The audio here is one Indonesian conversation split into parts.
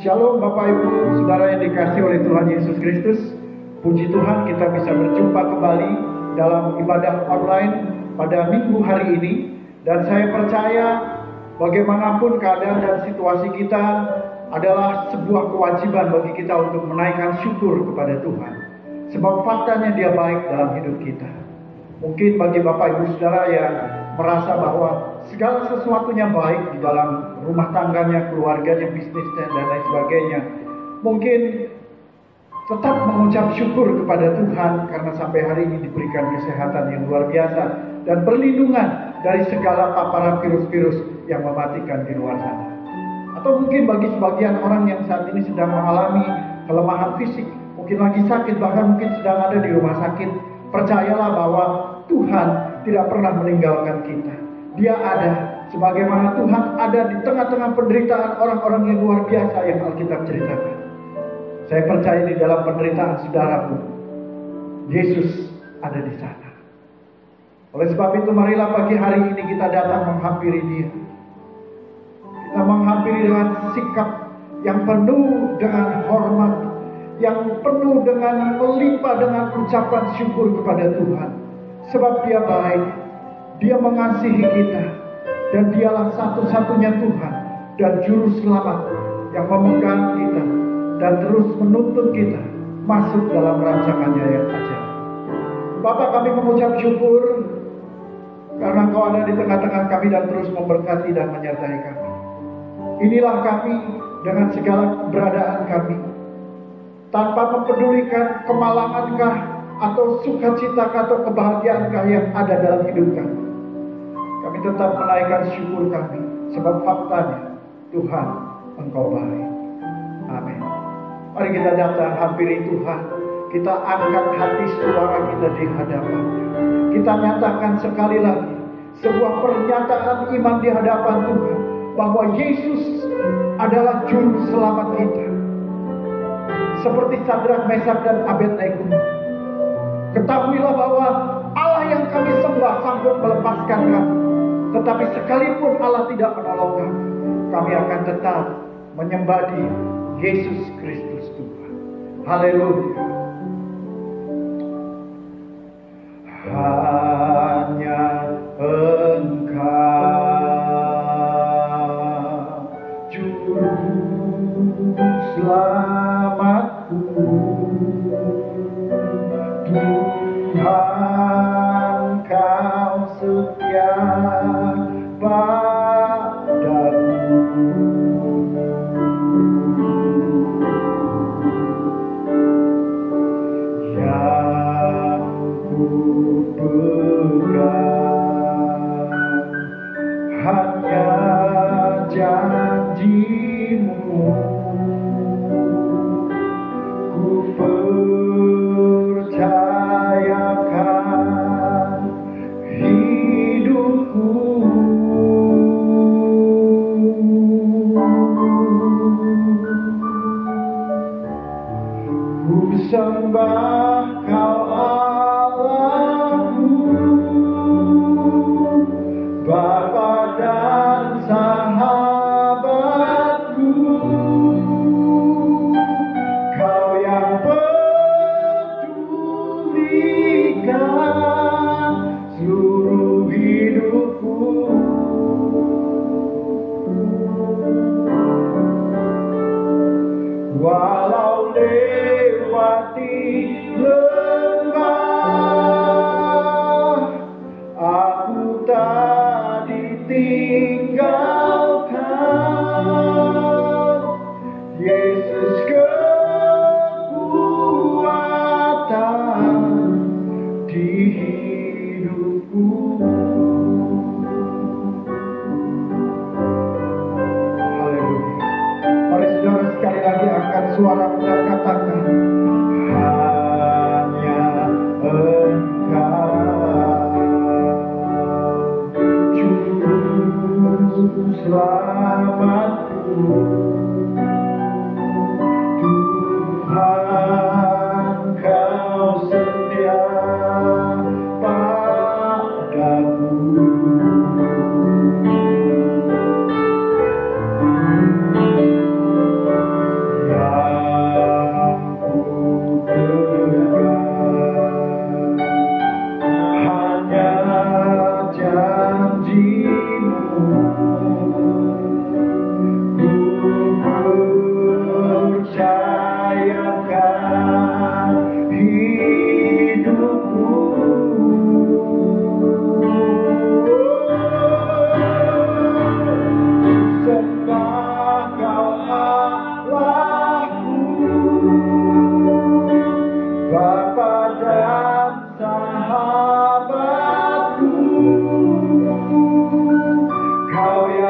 Shalom Bapak Ibu, Saudara yang dikasihi oleh Tuhan Yesus Kristus. Puji Tuhan kita bisa berjumpa kembali dalam ibadah online pada minggu hari ini. Dan saya percaya bagaimanapun keadaan dan situasi kita adalah sebuah kewajiban bagi kita untuk menaikkan syukur kepada Tuhan. Sebab faktanya Dia baik dalam hidup kita. Mungkin bagi Bapak Ibu Saudara yang merasa bahwa segala sesuatunya baik di dalam rumah tangganya, keluarganya, bisnisnya, dan lain sebagainya, mungkin tetap mengucap syukur kepada Tuhan karena sampai hari ini diberikan kesehatan yang luar biasa dan perlindungan dari segala paparan virus-virus yang mematikan di luar sana. Atau mungkin bagi sebagian orang yang saat ini sedang mengalami kelemahan fisik, mungkin lagi sakit, bahkan mungkin sedang ada di rumah sakit, percayalah bahwa Tuhan tidak pernah meninggalkan kita. Dia ada, sebagaimana Tuhan ada di tengah-tengah penderitaan orang-orang yang luar biasa yang Alkitab ceritakan. Saya percaya di dalam penderitaan saudara pun, Yesus ada di sana. Oleh sebab itu, marilah pagi hari ini kita datang menghampiri Dia. Kita menghampiri dengan sikap yang penuh dengan hormat, yang penuh dengan melimpah dengan ucapan syukur kepada Tuhan. Sebab Dia baik, Dia mengasihi kita, dan Dialah satu-satunya Tuhan dan Juru Selamat yang memegang kita dan terus menuntun kita masuk dalam rancangannya yang ajaib. Bapa, kami mengucap syukur karena Kau ada di tengah-tengah kami dan terus memberkati dan menyertai kami. Inilah kami dengan segala keberadaan kami, tanpa mempedulikan kemalangankah atau sukacita atau kebahagiaankah yang ada dalam hidup kami. Kami tetap menaikkan syukur kami, sebab faktanya Tuhan, Engkau baik. Amin. Mari kita datang hampiri Tuhan. Kita angkat hati suara kita di hadapan-Nya. Kita nyatakan sekali lagi sebuah pernyataan iman di hadapan Tuhan, bahwa Yesus adalah Juru Selamat kita. Seperti Sadrak, Mesak, dan Abednego, ketahuilah bahwa Allah yang kami sembah sanggup melepaskan kami. Tetapi sekalipun Allah tidak menolong kami, kami akan tetap menyembah Dia, Yesus Kristus Tuhan. Haleluya. Hanya Engkau Juru Selamatku, Tuhan Kau setia padaku. Yang ku pegang hanya janji-Mu, ku percayakan hidupku. Ku sembah Kau Allahku, Bapa dan sahabatku. Kau yang pedulikan seluruh hidupku. Walau lewati lembah, aku tak ditinggalkan. Yesus kekuatan di hidupku. Haleluya. Mari saudara sekali lagi angkat suara dan katakan, hanya Engkau Juru Selamatku, Tuhan Kau setia padaku.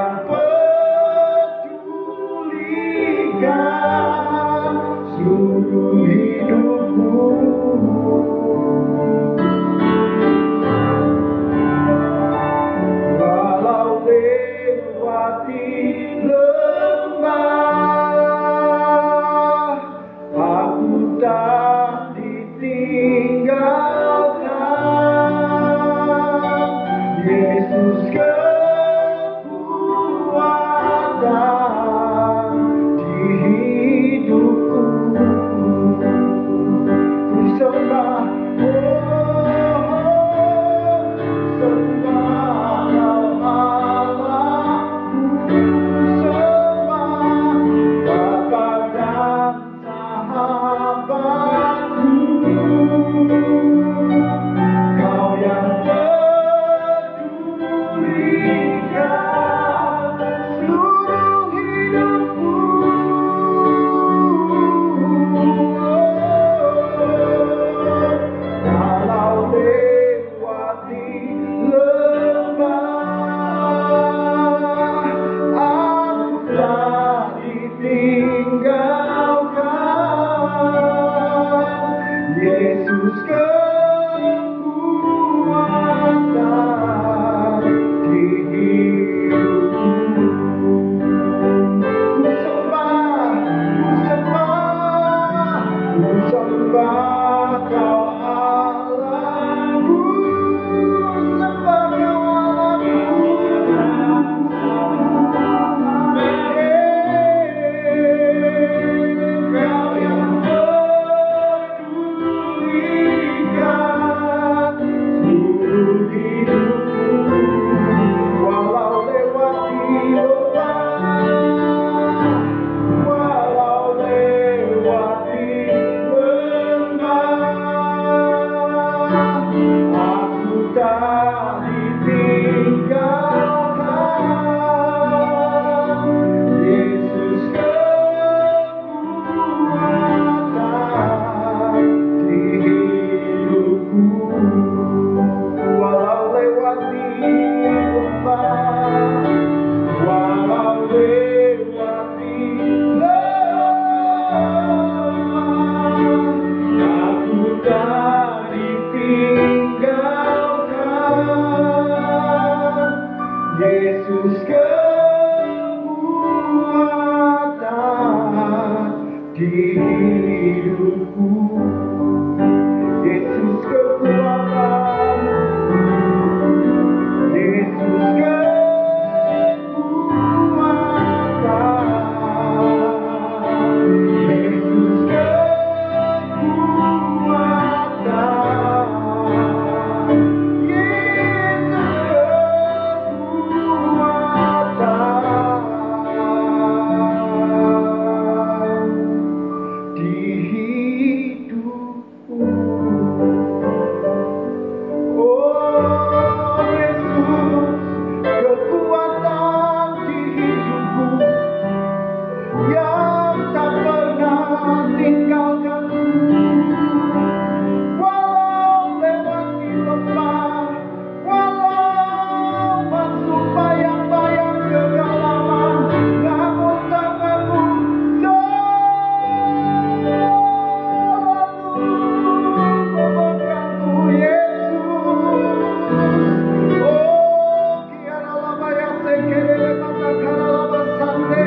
yang pedulikan seluruh hidupku. Walau lewati lembah, aku tak ditinggalkan. Yesus kekuatan di hidupku. Ku sembah, sembah Kau Allahku, sembah Bapa dan sahabatku. Kau yang pedulikan seluruh hidupku. Walau lewati lembah, aku tak ditinggalkan. Yesus kekuatan di hidupku. Ku sembah, ku sembah Kau Allahku, sembah Kau Allahku. Kau yang pedulikan seluruh hidupku. Walau lewati lembah, walau lewati lembah, aku tak ditinggalkan. Yesus kekuatan di hidupku. Walau lewati lembah, walau lewati lembah, aku tak ditinggalkan. Yesus kekuatan di hidupku. Yesus kekuatan, Yesus kekuatan, Yesus kekuatan, Yesus kekuatan di hidupku. Oh Yesus, kekuatan di hidupku yang tak pernah tinggalkanku. Walau lewati lembah, walau masuk bayang-bayang kegelapan, namun tanganmu selalu memegangku, Yesus. Oh, kiara lama yang sekere mata kara lama sande.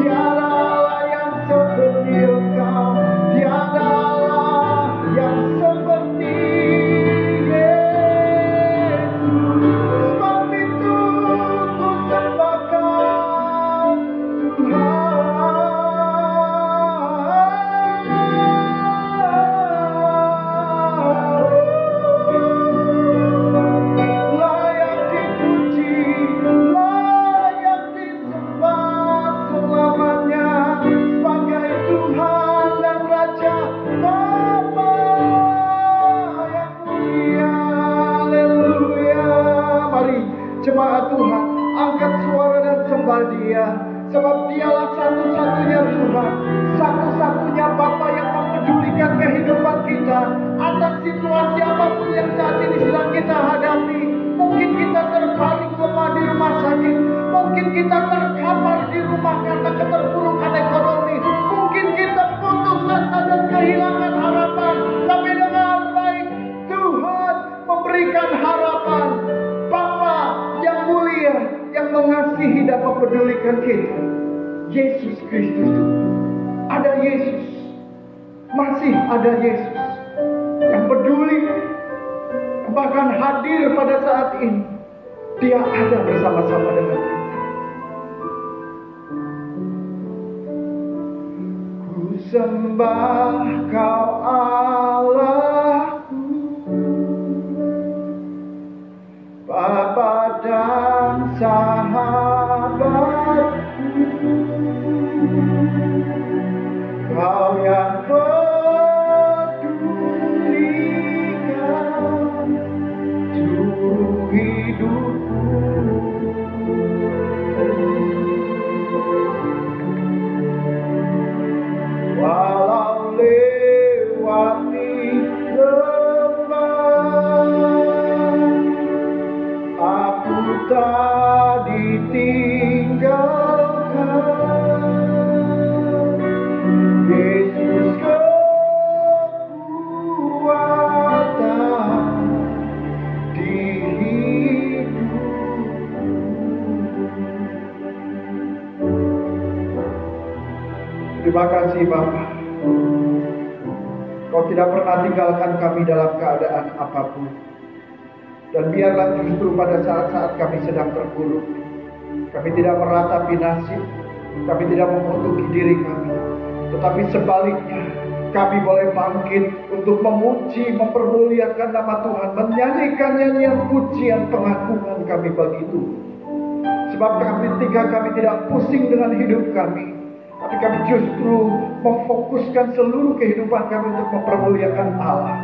Tiada Allah yang seperti Engkau, tiada Allah yang seperti Yesus. Sebab itu ku sembahkan Tuhan. Layak dipuji, layak disembah selamanya sebagai Tuhan dan Raja, Bapa yang mulia. Haleluya. Mari jemaat Tuhan, angkat suara dan sembah Dia, sebab Dialah satu-satunya Tuhan, satu-satunya Bapa yang mempedulikan kehidupan kita atas situasi apapun yang saat ini sedang kita hadapi. Mungkin kita terbaring yang mengasihi dan mempedulikan kita. Yesus Kristus. Ada Yesus. Masih ada Yesus yang peduli, bahkan hadir pada saat ini. Dia ada bersama-sama dengan kita. Ku sembah Kau Allahku, Bapa dan sahabatku, Kau yang pedulikan seluruh hidupku. Walau lewati lembah, aku tak ditinggalkan. Yesus kekuatan di hidupku. Terima kasih Bapa. Kau tidak pernah tinggalkan kami dalam keadaan apapun. Dan biarlah justru pada saat-saat kami sedang terpuruk, kami tidak meratapi nasib, kami tidak mengutuki diri kami, tetapi sebaliknya kami boleh bangkit untuk memuji, mempermuliakan nama Tuhan, menyanyikan nyanyian pujian pengakuan kami bagi Tuhan. Sebab ketika kami tidak pusing dengan hidup kami, tapi kami justru memfokuskan seluruh kehidupan kami untuk mempermuliakan Allah,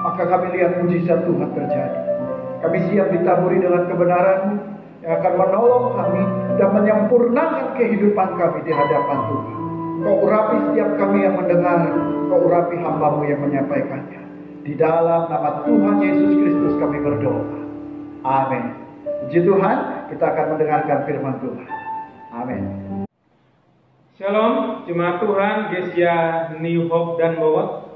maka kami lihat mujizat Tuhan terjadi. Kami siap ditaburi dengan kebenaran yang akan menolong kami dan menyempurnakan kehidupan kami di hadapan Tuhan. Kau urapi setiap kami yang mendengar, Kau urapi hamba-Mu yang menyampaikannya. Di dalam nama Tuhan Yesus Kristus kami berdoa. Amin. Puji Tuhan, kita akan mendengarkan firman Tuhan. Amin. Shalom, jemaat Tuhan, Gesia, New Hope dan Bowot.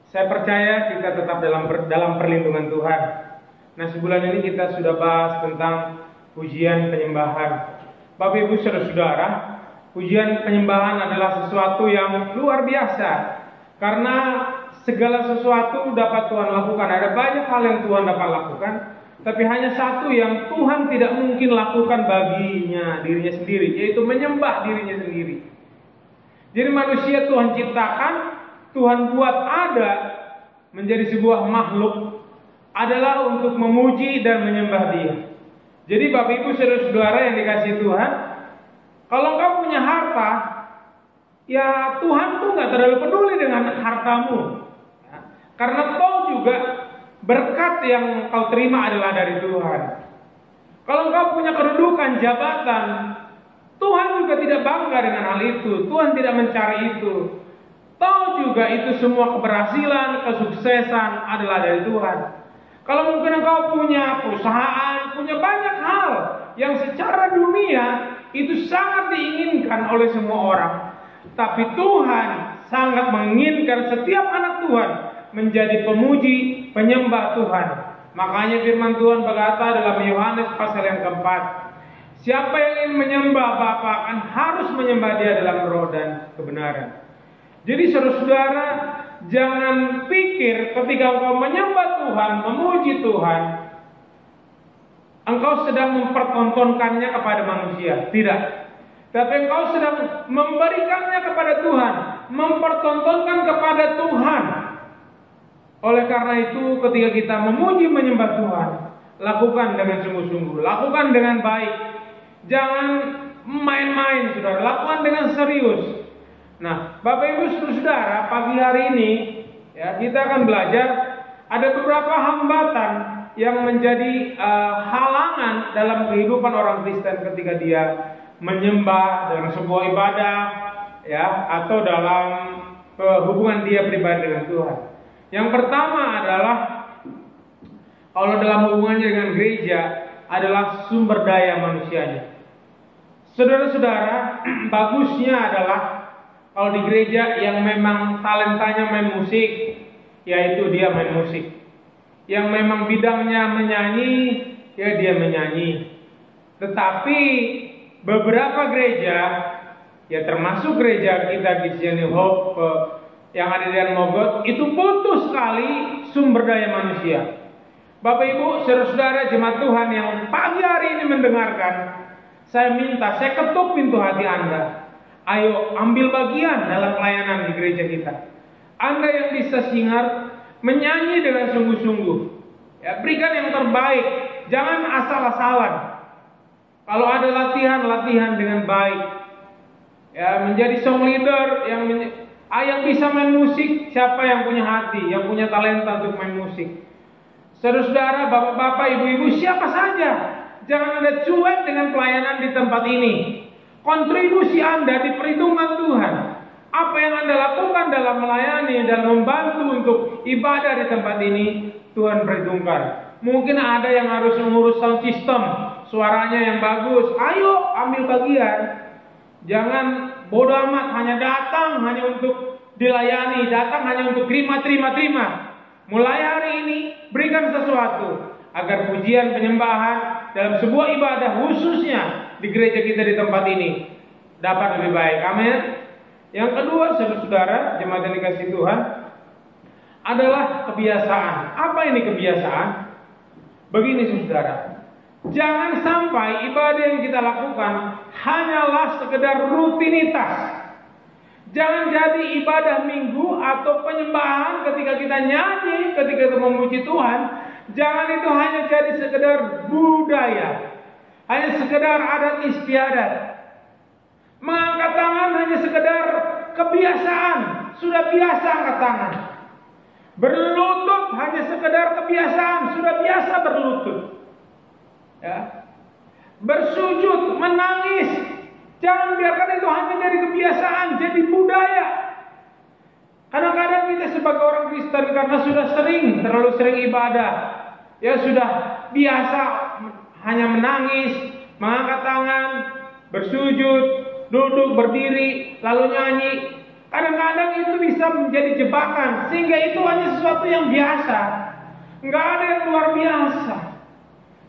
Saya percaya kita tetap dalam perlindungan Tuhan. Nah, sebulan ini kita sudah bahas tentang pujian penyembahan. Bapak Ibu Saudara-saudara, pujian penyembahan adalah sesuatu yang luar biasa. Karena segala sesuatu dapat Tuhan lakukan. Ada banyak hal yang Tuhan dapat lakukan, tapi hanya satu yang Tuhan tidak mungkin lakukan baginya, dirinya sendiri, yaitu menyembah dirinya sendiri. Jadi manusia Tuhan ciptakan, Tuhan buat ada menjadi sebuah makhluk adalah untuk memuji dan menyembah Dia. Jadi Bapak Ibu Saudara-saudara yang dikasihi Tuhan, kalau engkau punya harta, ya Tuhan tuh nggak terlalu peduli dengan hartamu, ya, karena toh juga berkat yang kau terima adalah dari Tuhan. Kalau engkau punya kedudukan, jabatan, Tuhan juga tidak bangga dengan hal itu. Tuhan tidak mencari itu. Tahu juga itu semua keberhasilan, kesuksesan adalah dari Tuhan. Kalau mungkin engkau punya perusahaan, punya banyak hal yang secara dunia itu sangat diinginkan oleh semua orang. Tapi Tuhan sangat menginginkan setiap anak Tuhan menjadi pemuji, penyembah Tuhan. Makanya firman Tuhan berkata dalam Yohanes pasal yang keempat, siapa yang ingin menyembah Bapa kan harus menyembah Dia dalam roh dan kebenaran. Jadi saudara-saudara, jangan pikir ketika engkau menyembah Tuhan, memuji Tuhan, engkau sedang mempertontonkannya kepada manusia. Tidak. Tapi engkau sedang memberikannya kepada Tuhan, mempertontonkan kepada Tuhan. Oleh karena itu, ketika kita memuji menyembah Tuhan, lakukan dengan sungguh-sungguh, lakukan dengan baik. Jangan main-main, saudara. Lakukan dengan serius. Nah, Bapak Ibu Saudara, pagi hari ini ya kita akan belajar ada beberapa hambatan yang menjadi halangan dalam kehidupan orang Kristen ketika dia menyembah dalam sebuah ibadah ya atau dalam hubungan dia pribadi dengan Tuhan. Yang pertama adalah kalau dalam hubungannya dengan gereja adalah sumber daya manusianya. Saudara-saudara, bagusnya adalah kalau di gereja yang memang talentanya main musik, yaitu dia main musik. Yang memang bidangnya menyanyi, ya dia menyanyi. Tetapi beberapa gereja, ya termasuk gereja kita GCI New Hope yang ada di Mogot, itu putus sekali sumber daya manusia. Bapak Ibu, saudara-saudara jemaat Tuhan yang pagi hari ini mendengarkan, saya minta, saya ketuk pintu hati Anda. Ayo ambil bagian dalam pelayanan di gereja kita. Anda yang bisa singar, menyanyi dengan sungguh-sungguh. Ya, berikan yang terbaik, jangan asal-asalan. Kalau ada latihan dengan baik. Ya, menjadi song leader yang bisa main musik, siapa yang punya hati, yang punya talenta untuk main musik. Saudara-saudara, bapak-bapak, ibu-ibu, siapa saja, jangan Anda cuek dengan pelayanan di tempat ini. Kontribusi Anda diperhitungkan Tuhan. Apa yang Anda lakukan dalam melayani dan membantu untuk ibadah di tempat ini, Tuhan perhitungkan. Mungkin ada yang harus mengurus sound system, suaranya yang bagus. Ayo ambil bagian. Jangan bodoh amat hanya datang hanya untuk dilayani, datang hanya untuk terima. Mulai hari ini berikan sesuatu agar pujian penyembahan dalam sebuah ibadah khususnya di gereja kita di tempat ini dapat lebih baik. Amin. Yang kedua, saudara-saudara jemaat yang dikasihi Tuhan, adalah kebiasaan. Apa ini kebiasaan? Begini saudara, jangan sampai ibadah yang kita lakukan hanyalah sekedar rutinitas. Jangan jadi ibadah minggu atau penyembahan ketika kita nyanyi, ketika kita memuji Tuhan. Jangan itu hanya jadi sekedar budaya, hanya sekedar adat istiadat. Mengangkat tangan hanya sekedar kebiasaan, sudah biasa angkat tangan. Berlutut hanya sekedar kebiasaan, sudah biasa berlutut. Ya. Bersujud, menangis, jangan biarkan itu hanya jadi kebiasaan, jadi budaya. Kadang-kadang kita sebagai orang Kristen karena sudah terlalu sering ibadah, ya sudah biasa hanya menangis, mengangkat tangan, bersujud, duduk, berdiri, lalu nyanyi. Kadang-kadang itu bisa menjadi jebakan, sehingga itu hanya sesuatu yang biasa, nggak ada yang luar biasa.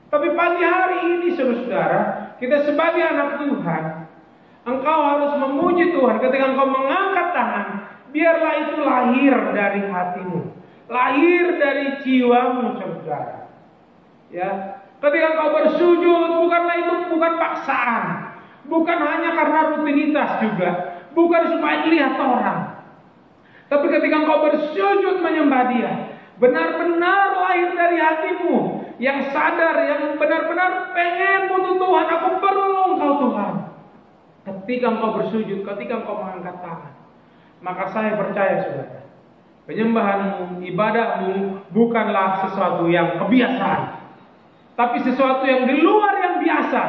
Tapi pagi hari ini saudara-saudara, kita sebagai anak Tuhan, engkau harus memuji Tuhan ketika engkau mengangkat tangan. Biarlah itu lahir dari hatimu, lahir dari jiwamu saudara. Ya, ketika engkau bersujud, bukan paksaan, bukan hanya karena rutinitas juga, bukan supaya dilihat orang. Tapi ketika engkau bersujud menyembah Dia, benar-benar lahir dari hatimu, yang sadar, yang benar-benar pengen butuh Tuhan, aku perlu Engkau Tuhan. Ketika engkau bersujud, ketika engkau mengangkat tangan, maka saya percaya saudara, penyembahanmu, ibadahmu bukanlah sesuatu yang kebiasaan, tapi sesuatu yang di luar yang biasa,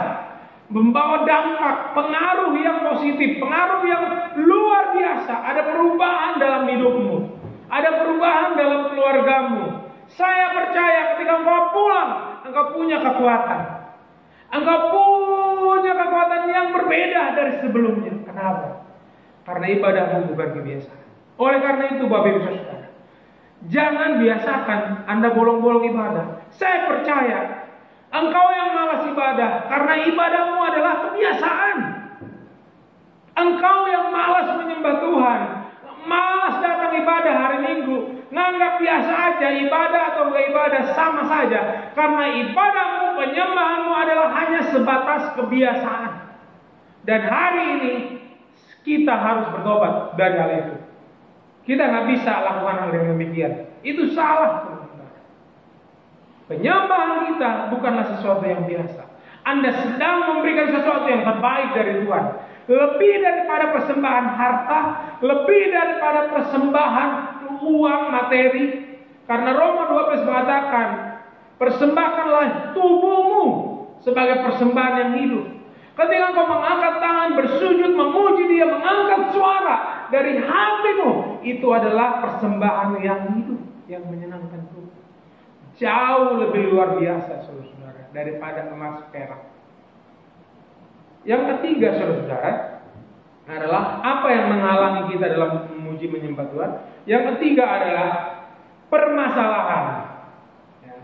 membawa dampak, pengaruh yang positif, pengaruh yang luar biasa. Ada perubahan dalam hidupmu, ada perubahan dalam keluargamu. Saya percaya ketika engkau pulang, engkau punya kekuatan. Engkau punya kekuatan yang berbeda dari sebelumnya. Kenapa? Karena ibadahmu bukan kebiasaan. Oleh karena itu Bapak Ibu Saudara, jangan biasakan Anda bolong-bolong ibadah. Saya percaya engkau yang malas ibadah karena ibadahmu adalah kebiasaan. Engkau yang malas menyembah Tuhan, malas datang ibadah hari Minggu, nganggap biasa aja ibadah atau enggak ibadah sama saja. Karena ibadahmu, penyembahanmu adalah hanya sebatas kebiasaan. Dan hari ini kita harus bertobat dari hal itu. Kita nggak bisa lakukan hal yang demikian. Itu salah. Penyembahan kita bukanlah sesuatu yang biasa. Anda sedang memberikan sesuatu yang terbaik dari Tuhan. Lebih daripada persembahan harta, lebih daripada persembahan uang materi. Karena Roma 12 mengatakan, persembahkanlah tubuhmu sebagai persembahan yang hidup. Ketika engkau mengangkat tangan, bersujud, memuji Dia, mengangkat suara dari hatimu, itu adalah persembahan yang hidup, yang menyenangkan Tuhan. Jauh lebih luar biasa, saudara-saudara, daripada emas perak. Yang ketiga, saudara-saudara, adalah apa yang menghalangi kita dalam memuji menyembah Tuhan. Yang ketiga adalah permasalahan. Ya.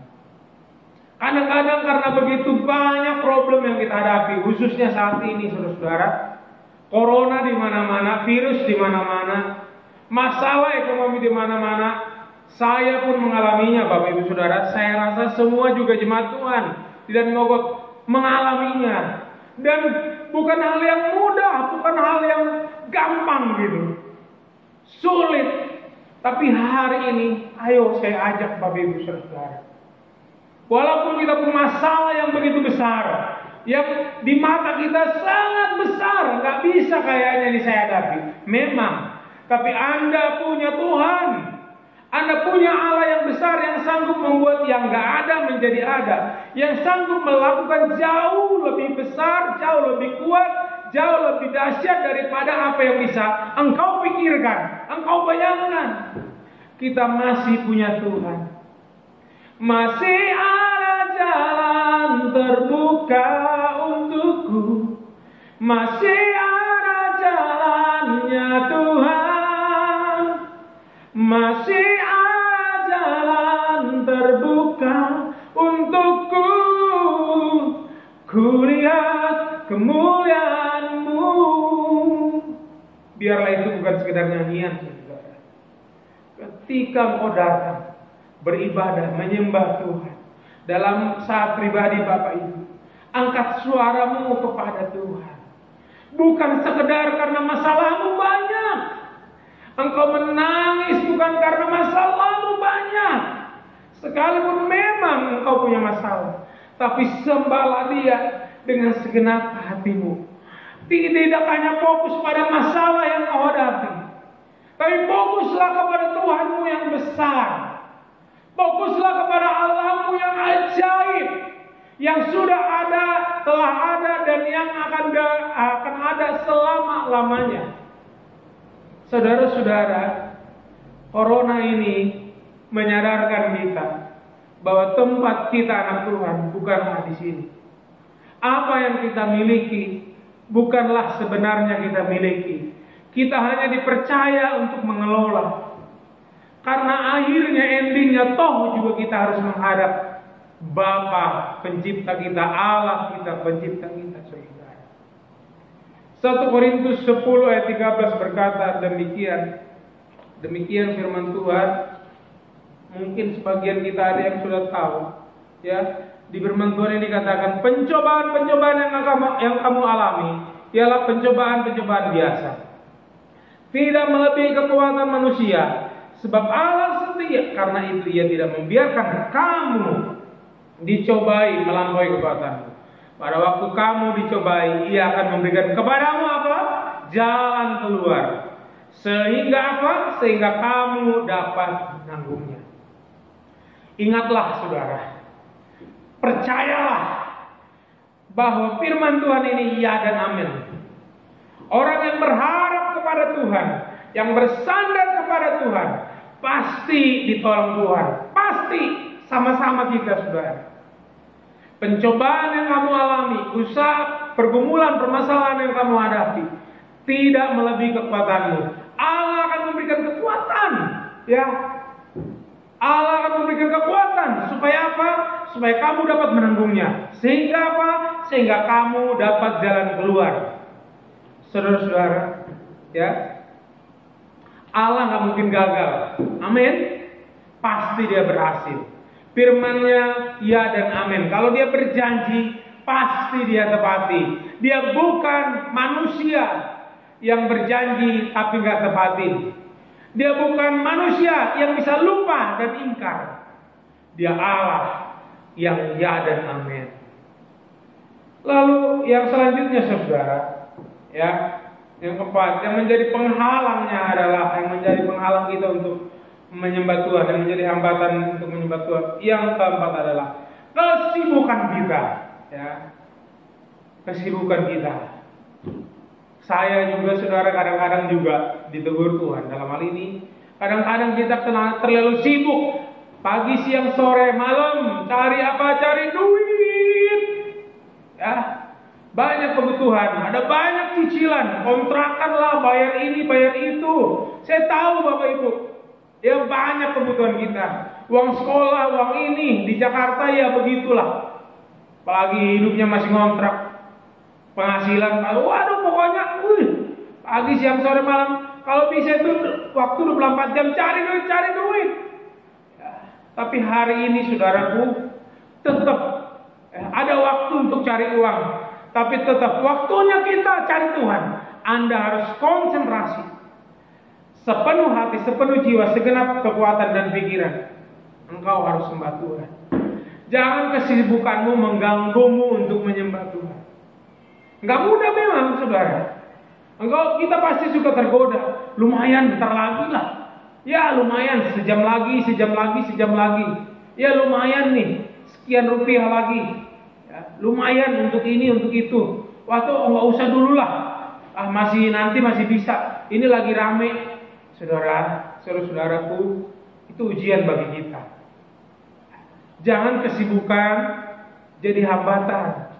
Kadang-kadang karena begitu banyak problem yang kita hadapi, khususnya saat ini, saudara-saudara, corona di mana-mana, virus di mana-mana, masalah ekonomi di mana-mana. Saya pun mengalaminya, Bapak Ibu Saudara. Saya rasa semua juga jemaat Tuhan tidak mogok mengalaminya. Dan bukan hal yang mudah, bukan hal yang gampang gitu. Sulit. Tapi hari ini, ayo saya ajak Bapak Ibu Saudara. Walaupun kita punya masalah yang begitu besar, yang di mata kita sangat besar, nggak bisa kayaknya ini saya hadapi. Memang, tapi Anda punya Tuhan, Anda punya Allah yang besar yang sanggup membuat yang nggak ada menjadi ada, yang sanggup melakukan jauh lebih besar, jauh lebih kuat, jauh lebih dahsyat daripada apa yang bisa engkau pikirkan, engkau bayangkan. Kita masih punya Tuhan. Masih ada jalan terbuka untukku, masih ada jalannya Tuhan, masih ada jalan terbuka untukku. Kulihat kemuliaan-Mu. Biarlah itu bukan sekedar nyanyian, saudara. Ketika engkau datang beribadah, menyembah Tuhan dalam saat pribadi Bapak Ibu, angkat suaramu kepada Tuhan. Bukan sekedar karena masalahmu banyak. Engkau menangis bukan karena masalahmu banyak. Sekalipun memang engkau punya masalah, tapi sembahlah Dia dengan segenap hatimu. Tidak hanya fokus pada masalah yang kau hadapi, tapi fokuslah kepada Tuhanmu yang besar. Fokuslah kepada Allahmu yang ajaib, yang sudah ada, telah ada, dan yang akan ada selama-lamanya. Saudara-saudara, corona ini menyadarkan kita bahwa tempat kita anak Tuhan bukanlah di sini. Apa yang kita miliki bukanlah sebenarnya kita miliki. Kita hanya dipercaya untuk mengelola. Karena akhirnya, endingnya, toh juga kita harus menghadap Bapa pencipta kita, Allah kita, pencipta kita, saudara. 1 Korintus 10 ayat 13 berkata demikian. Demikian firman Tuhan. Mungkin sebagian kita ada yang sudah tahu, ya. Di firman Tuhan ini dikatakan pencobaan-pencobaan yang kamu alami ialah pencobaan-pencobaan biasa. Tidak melebihi kekuatan manusia. Sebab Allah setia, karena itu Ia tidak membiarkan kamu dicobai melampaui kekuatanmu. Pada waktu kamu dicobai, Ia akan memberikan kepadamu apa? Jalan keluar. Sehingga apa? Sehingga kamu dapat menanggungnya. Ingatlah saudara, percayalah bahwa firman Tuhan ini ya dan amin. Orang yang berharap kepada Tuhan, yang bersandar kepada Tuhan, pasti ditolong Tuhan. Pasti sama-sama kita, saudara. Pencobaan yang kamu alami, usaha, pergumulan, permasalahan yang kamu hadapi, tidak melebihi kekuatanmu. Allah akan memberikan kekuatan, ya. Allah akan memberikan kekuatan supaya apa? Supaya kamu dapat menanggungnya. Sehingga apa? Sehingga kamu dapat jalan keluar. Saudara-saudara, ya. Allah nggak mungkin gagal. Amin. Pasti Dia berhasil. Firman-Nya ya dan amin. Kalau Dia berjanji, pasti Dia tepati. Dia bukan manusia yang berjanji tapi nggak tepati. Dia bukan manusia yang bisa lupa dan ingkar. Dia Allah yang ya dan amin. Lalu yang selanjutnya, saudara, ya. Yang keempat, yang menjadi penghalangnya adalah, yang menjadi penghalang kita untuk menyembah Tuhan, yang menjadi hambatan untuk menyembah Tuhan. Yang keempat adalah kesibukan kita, ya. Kesibukan kita. Saya juga, saudara, kadang-kadang juga ditegur Tuhan dalam hal ini. Kadang-kadang kita terlalu sibuk, pagi, siang, sore, malam, cari apa? Cari duit, ya. Banyak kebutuhan, ada banyak cicilan, kontrakan lah, bayar ini, bayar itu. Saya tahu Bapak Ibu, ya banyak kebutuhan kita. uang sekolah, uang ini. Di Jakarta ya begitulah. Apalagi hidupnya masih ngontrak. Penghasilan, waduh pokoknya, pagi, siang, sore, malam. Kalau bisa itu waktu 24 jam cari duit. Ya, tapi hari ini saudaraku, tetap ada waktu untuk cari uang. Tapi tetap waktunya kita cari Tuhan. Anda harus konsentrasi. Sepenuh hati, sepenuh jiwa, segenap kekuatan dan pikiran. Engkau harus sembah Tuhan. Jangan kesibukanmu mengganggumu untuk menyembah Tuhan. Enggak mudah memang, saudara. Kita pasti suka tergoda. Lumayan, bentar lagi lah. Ya lumayan, sejam lagi. Ya lumayan nih, sekian rupiah lagi. Ya, lumayan untuk ini, untuk itu. Waktu enggak usah dulu lah. Nanti masih bisa. Ini lagi rame. Saudaraku, itu ujian bagi kita. Jangan kesibukan jadi hambatan.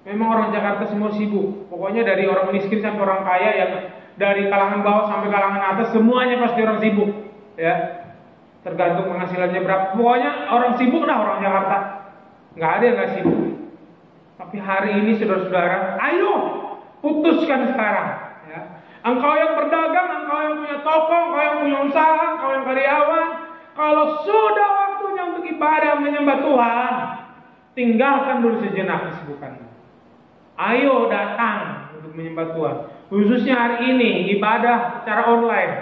Memang orang Jakarta semua sibuk. Pokoknya dari orang miskin sampai orang kaya, yang dari kalangan bawah sampai kalangan atas, semuanya pasti orang sibuk. Ya, tergantung penghasilannya berapa. Pokoknya orang sibuk dah orang Jakarta. Nggak ada yang nggak sibuk. Tapi hari ini saudara-saudara, ayo putuskan sekarang. Ya. Engkau yang berdagang, engkau yang punya toko, engkau yang punya usaha, engkau yang karyawan. Kalau sudah waktunya untuk ibadah menyembah Tuhan, tinggalkan dulu sejenak kesibukanmu. Ayo datang untuk menyembah Tuhan. Khususnya hari ini ibadah secara online.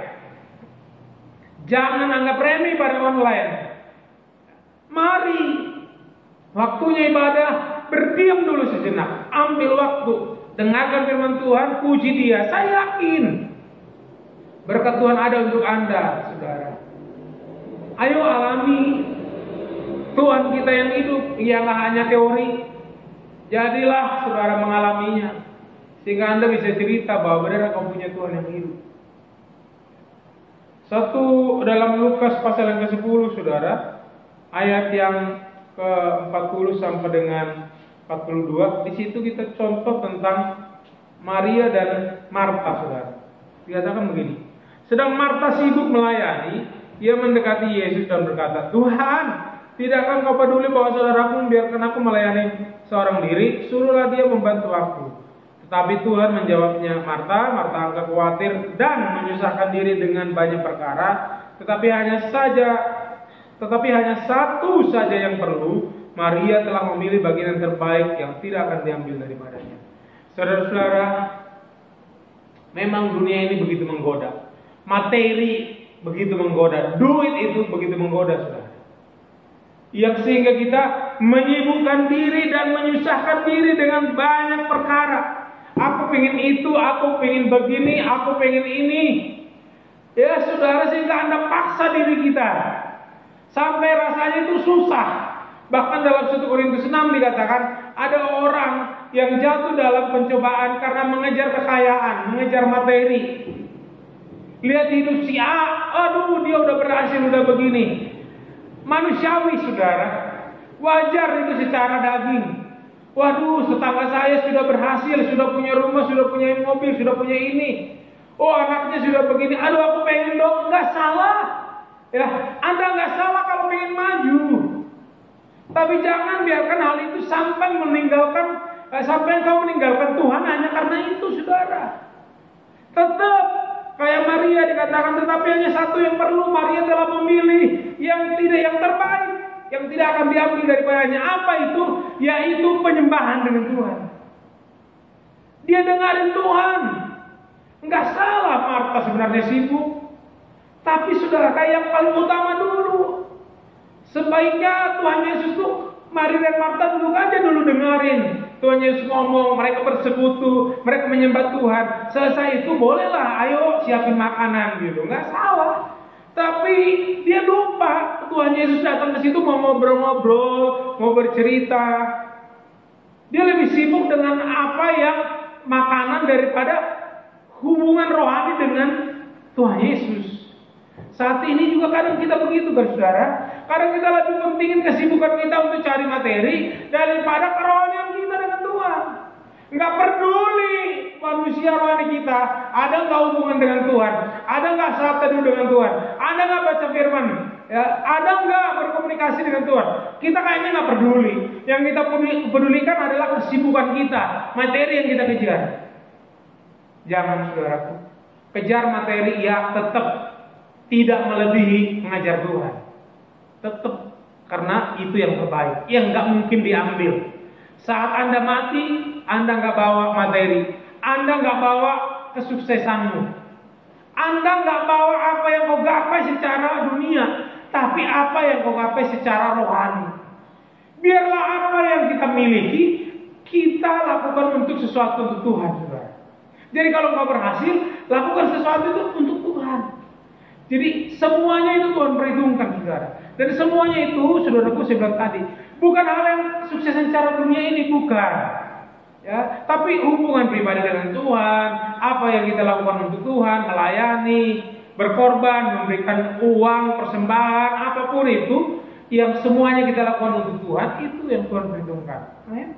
Jangan anggap remeh pada online. Mari waktunya ibadah, berdiam dulu sejenak. Ambil waktu, dengarkan firman Tuhan, puji Dia. Saya yakin berkat Tuhan ada untuk Anda, saudara. Ayo alami Tuhan kita yang hidup, ialah hanya teori. Jadilah saudara mengalaminya, sehingga Anda bisa cerita bahwa benar kau punya Tuhan yang hidup. Dalam Lukas pasal yang ke-10, saudara, ayat yang ke-40 sampai dengan 42, di situ kita contoh tentang Maria dan Marta, saudara. Dikatakan begini, sedang Marta sibuk melayani, ia mendekati Yesus dan berkata, Tuhan, tidakkah kau peduli bahwa saudaraku membiarkan aku melayani seorang diri? Suruhlah dia membantu aku. Tetapi Tuhan menjawabnya, Marta, engkau khawatir dan menyusahkan diri dengan banyak perkara, tetapi hanya satu saja yang perlu. Maria telah memilih bagian yang terbaik yang tidak akan diambil daripadanya. Saudara-saudara, memang dunia ini begitu menggoda. Materi begitu menggoda. Duit itu begitu menggoda, saudara. Yang sehingga kita menyibukkan diri dan menyusahkan diri dengan banyak perkara. Aku pengen itu, aku pengen begini, aku pengen ini. Ya saudara, sehingga Anda paksa diri kita sampai rasanya itu susah. Bahkan dalam 1 Korintus 6 dikatakan ada orang yang jatuh dalam pencobaan karena mengejar kekayaan, mengejar materi. Lihat hidup si A, aduh dia udah berhasil, udah begini. Manusiawi, saudara. Wajar itu secara daging. Waduh, tetangga saya sudah berhasil, sudah punya rumah, sudah punya mobil, sudah punya ini. Oh, anaknya sudah begini. Aduh, aku pengen dong. Nggak salah. Ya, Anda nggak salah kalau pengen maju. Tapi jangan biarkan hal itu sampai engkau meninggalkan Tuhan hanya karena itu, saudara. Tetap kayak Maria dikatakan, tetapi hanya satu yang perlu. Maria telah memilih yang terbaik, yang tidak akan diambil daripadanya. Apa itu? Yaitu penyembahan dengan Tuhan. Dia dengarin Tuhan. Enggak salah Marta sebenarnya sibuk, tapi saudara, kayak yang paling utama dulu. Sebaiknya Tuhan Yesus tuh, Maria dan Marta duduk aja dulu dengerin Tuhan Yesus ngomong, mereka bersekutu, mereka menyembah Tuhan. Selesai itu bolehlah, ayo siapin makanan gitu, nggak salah. Tapi dia lupa Tuhan Yesus datang ke situ mau ngobrol-ngobrol, mau bercerita. Dia lebih sibuk dengan apa yang makanan daripada hubungan rohani dengan Tuhan Yesus. Saat ini juga kadang kita begitu, saudara. Kadang kita lebih pentingin kesibukan kita untuk cari materi daripada kerohanian kita dengan Tuhan. Nggak peduli manusia rohani kita, ada nggak hubungan dengan Tuhan, ada nggak saat teduh dengan Tuhan, ada nggak baca firman. Ya, ada nggak berkomunikasi dengan Tuhan? Kita kayaknya nggak peduli. Yang kita pedulikan adalah kesibukan kita, materi yang kita kejar. Jangan, saudaraku. Kejar materi ya tetap tidak melebihi mengajar Tuhan. Tetap, karena itu yang terbaik, yang nggak mungkin diambil. Saat Anda mati, Anda nggak bawa materi, Anda nggak bawa kesuksesanmu, Anda nggak bawa apa yang kau gapai secara dunia, tapi apa yang kau gapai secara rohani. Biarlah apa yang kita miliki, kita lakukan untuk sesuatu untuk Tuhan, saudara. Jadi kalau kau berhasil, lakukan sesuatu itu untuk Tuhan. Jadi semuanya itu Tuhan perhitungkan, saudara. Dan semuanya itu, saudaraku, saya bilang tadi, bukan hal yang sukses secara dunia ini, bukan. Ya, tapi hubungan pribadi dengan Tuhan, apa yang kita lakukan untuk Tuhan, melayani, berkorban, memberikan uang, persembahan, apapun itu, yang semuanya kita lakukan untuk Tuhan, itu yang Tuhan perhitungkan. Ya.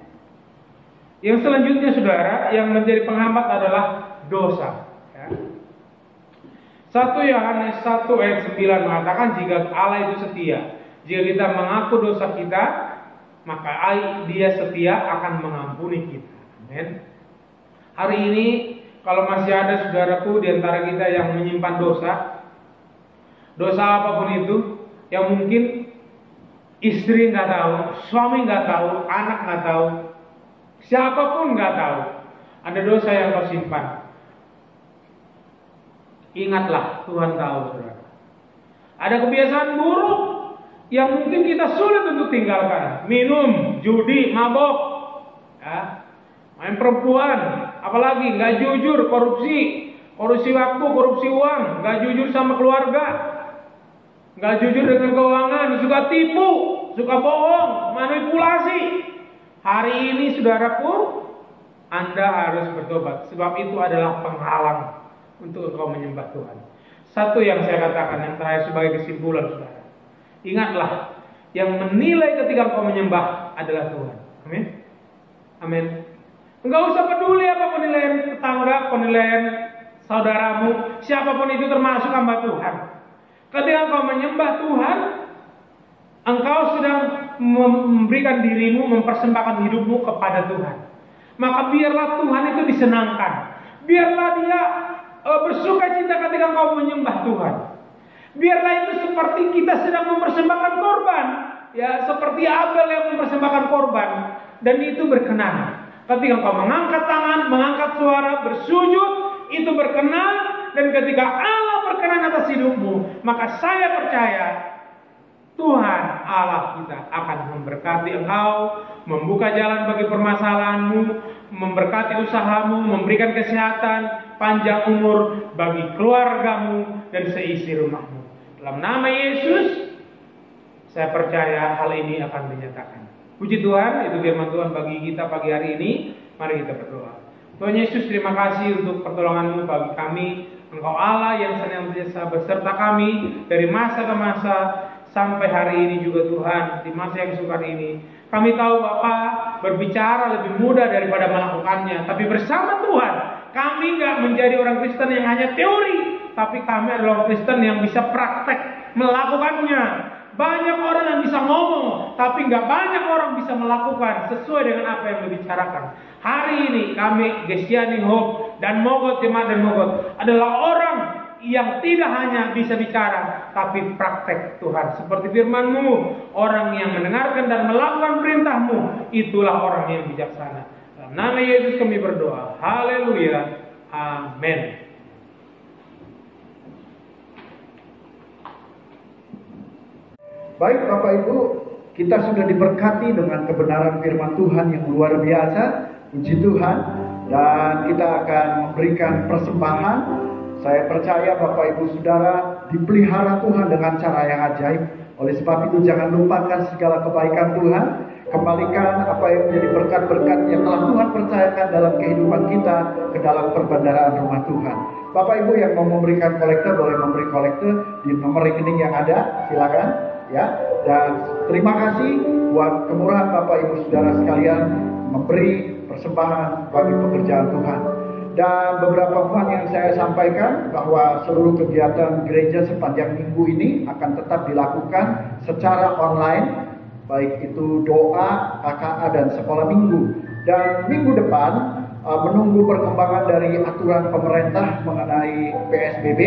Yang selanjutnya, saudara, yang menjadi penghambat adalah dosa. Ya. 1 Yohanes 1 ayat 9 mengatakan, jika Allah itu setia, jika kita mengaku dosa kita, maka Dia setia akan mengampuni kita. Amin. Hari ini kalau masih ada saudaraku di antara kita yang menyimpan dosa apapun itu, yang mungkin istri nggak tahu, suami nggak tahu, anak nggak tahu, siapapun nggak tahu, ada dosa yang kau simpan. Ingatlah, Tuhan tahu, saudara. Ada kebiasaan buruk yang mungkin kita sulit untuk tinggalkan. Minum, judi, mabok, ya, main perempuan, apalagi nggak jujur, korupsi waktu, korupsi uang, nggak jujur sama keluarga, nggak jujur dengan keuangan, suka tipu, suka bohong, manipulasi. Hari ini, saudaraku, Anda harus bertobat, sebab itu adalah penghalang untuk engkau menyembah Tuhan. Satu yang saya katakan, yang terakhir sebagai kesimpulan, saudara. Ingatlah, yang menilai ketika engkau menyembah adalah Tuhan. Amin. Amin. Enggak usah peduli apa penilaian tetangga, penilaian saudaramu, siapapun itu termasuk hamba Tuhan. Ketika engkau menyembah Tuhan, engkau sedang memberikan dirimu, mempersembahkan hidupmu kepada Tuhan. Maka biarlah Tuhan itu disenangkan. Biarlah Dia bersuka cita ketika engkau menyembah Tuhan. Biarlah itu seperti kita sedang mempersembahkan korban, ya, seperti Abel yang mempersembahkan korban, dan itu berkenan. Ketika engkau mengangkat tangan, mengangkat suara, bersujud, itu berkenan, dan ketika Allah berkenan atas hidupmu, maka saya percaya Tuhan Allah kita akan memberkati engkau, membuka jalan bagi permasalahanmu, memberkati usahamu, memberikan kesehatan, panjang umur bagi keluargamu dan seisi rumahmu. Dalam nama Yesus, saya percaya hal ini akan dinyatakan. Puji Tuhan, itu firman Tuhan bagi kita pagi hari ini. Mari kita berdoa. Tuhan Yesus, terima kasih untuk pertolongan-Mu bagi kami. Engkau Allah yang senantiasa beserta kami dari masa ke masa sampai hari ini juga, Tuhan, di masa yang sukar ini. Kami tahu Bapa, berbicara lebih mudah daripada melakukannya. Tapi bersama Tuhan, kami nggak menjadi orang Kristen yang hanya teori, tapi kami adalah orang Kristen yang bisa praktek melakukannya. Banyak orang yang bisa ngomong, tapi nggak banyak orang bisa melakukan sesuai dengan apa yang dibicarakan. Hari ini kami Gesia New Hope dan Mogot, Jemaat dan Mogot adalah orang yang tidak hanya bisa bicara, tapi praktek Tuhan. Seperti firman-Mu, orang yang mendengarkan dan melakukan perintah-Mu, itulah orang yang bijaksana. Dalam nama Yesus kami berdoa. Haleluya. Amin. Baik Bapak Ibu, kita sudah diberkati dengan kebenaran firman Tuhan yang luar biasa. Puji Tuhan. Dan kita akan memberikan persembahan. Saya percaya Bapak Ibu Saudara dipelihara Tuhan dengan cara yang ajaib. Oleh sebab itu jangan lupakan segala kebaikan Tuhan. Kembalikan apa yang menjadi berkat-berkat yang telah Tuhan percayakan dalam kehidupan kita ke dalam perbendaharaan rumah Tuhan. Bapak Ibu yang mau memberikan kolektor boleh memberi kolektor di nomor rekening yang ada, silakan ya. Dan terima kasih buat kemurahan Bapak Ibu Saudara sekalian memberi persembahan bagi pekerjaan Tuhan. Dan beberapa poin yang saya sampaikan bahwa seluruh kegiatan gereja sepanjang minggu ini akan tetap dilakukan secara online, baik itu doa, KKA, dan sekolah minggu. Dan minggu depan menunggu perkembangan dari aturan pemerintah mengenai PSBB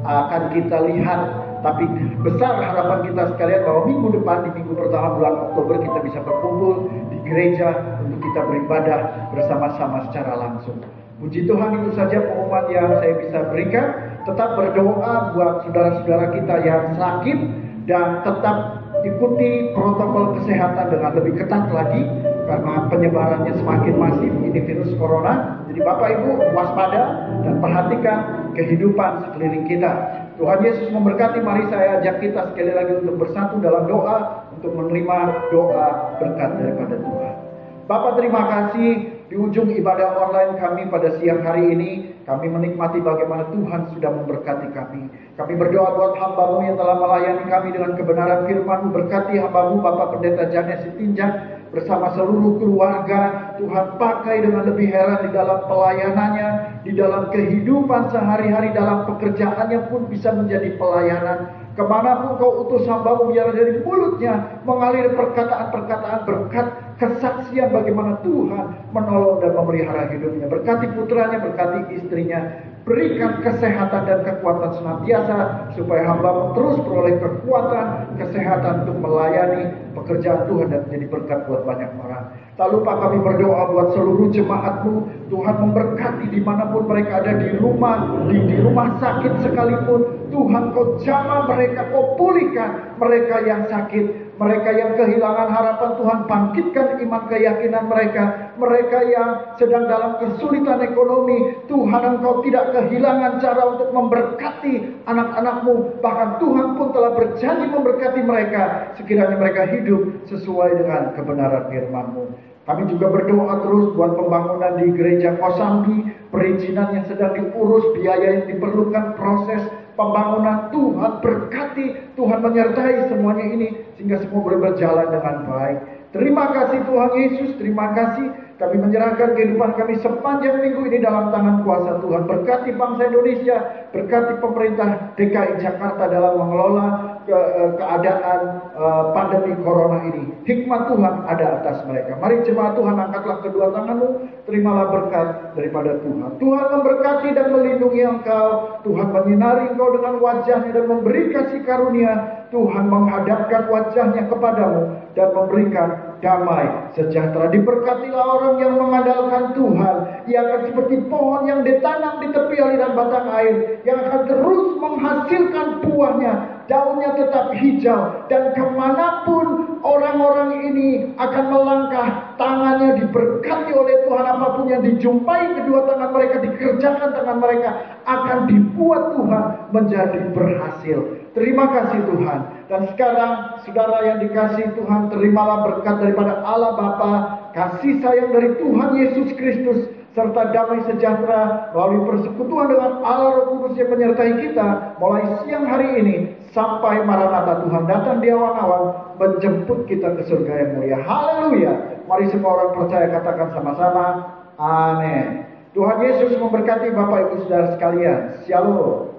akan kita lihat. Tapi besar harapan kita sekalian bahwa minggu depan, di minggu pertama bulan Oktober, kita bisa berkumpul di gereja untuk kita beribadah bersama-sama secara langsung. Puji Tuhan, itu saja pengumuman yang saya bisa berikan. Tetap berdoa buat saudara-saudara kita yang sakit dan tetap ikuti protokol kesehatan dengan lebih ketat lagi karena penyebarannya semakin masif ini virus corona. Jadi Bapak Ibu waspada dan perhatikan kehidupan sekeliling kita. Tuhan Yesus memberkati. Mari saya ajak kita sekali lagi untuk bersatu dalam doa untuk menerima doa berkat daripada Tuhan. Bapak, terima kasih. Di ujung ibadah online kami pada siang hari ini, kami menikmati bagaimana Tuhan sudah memberkati kami. Kami berdoa buat hamba-Mu yang telah melayani kami dengan kebenaran firman-Mu. Berkati hamba-Mu Bapak Pendeta Janes Sitinjak bersama seluruh keluarga. Tuhan pakai dengan lebih heran di dalam pelayanannya, di dalam kehidupan sehari-hari, dalam pekerjaannya pun bisa menjadi pelayanan. Kemanapun Kau utus hamba-Mu, biar dari mulutnya mengalir perkataan-perkataan berkat, kesaksian bagaimana Tuhan menolong dan memelihara hidupnya. Berkati putranya, berkati istrinya. Berikan kesehatan dan kekuatan senantiasa supaya hamba-Mu terus beroleh kekuatan, kesehatan untuk melayani pekerjaan Tuhan dan menjadi berkat buat banyak orang. Tak lupa kami berdoa buat seluruh jemaat-Mu. Tuhan memberkati dimanapun mereka ada, di rumah, di rumah sakit sekalipun. Tuhan Kau jamah mereka, Kau pulihkan mereka yang sakit. Mereka yang kehilangan harapan, Tuhan bangkitkan iman keyakinan mereka. Mereka yang sedang dalam kesulitan ekonomi, Tuhan Engkau tidak kehilangan cara untuk memberkati anak-anak-Mu. Bahkan Tuhan pun telah berjanji memberkati mereka, sekiranya mereka hidup sesuai dengan kebenaran firman-Mu. Kami juga berdoa terus buat pembangunan di gereja Kosambi, perizinan yang sedang diurus, biaya yang diperlukan, proses pembangunan. Tuhan berkati, Tuhan menyertai semuanya ini sehingga semua boleh berjalan dengan baik. Terima kasih Tuhan Yesus, terima kasih. Kami menyerahkan kehidupan kami sepanjang minggu ini dalam tangan kuasa Tuhan. Berkati bangsa Indonesia, berkati pemerintah DKI Jakarta dalam mengelola keadaan pandemi corona ini. Hikmat Tuhan ada atas mereka. Mari jemaat Tuhan, angkatlah kedua tanganmu, terimalah berkat daripada Tuhan. Tuhan memberkati dan melindungi engkau. Tuhan menyinari engkau dengan wajahnya dan memberi kasih karunia. Tuhan menghadapkan wajahnya kepadamu dan memberikan damai sejahtera. Diberkatilah orang yang mengandalkan Tuhan. Ia akan seperti pohon yang ditanam di tepi aliran batang air, yang akan terus menghasilkan buahnya. Daunnya tetap hijau, dan kemanapun orang-orang ini akan melangkah, tangannya diberkati oleh Tuhan. Apapun yang dijumpai kedua tangan mereka, dikerjakan tangan mereka, akan dibuat Tuhan menjadi berhasil. Terima kasih Tuhan. Dan sekarang saudara yang dikasihi Tuhan, terimalah berkat daripada Allah Bapa, kasih sayang dari Tuhan Yesus Kristus, serta damai sejahtera melalui persekutuan dengan Allah Roh Kudus yang menyertai kita mulai siang hari ini sampai Maranatha Tuhan datang di awan-awan menjemput kita ke surga yang mulia. Haleluya. Mari semua orang percaya katakan sama-sama, amin. Tuhan Yesus memberkati Bapak Ibu Saudara sekalian. Shalom.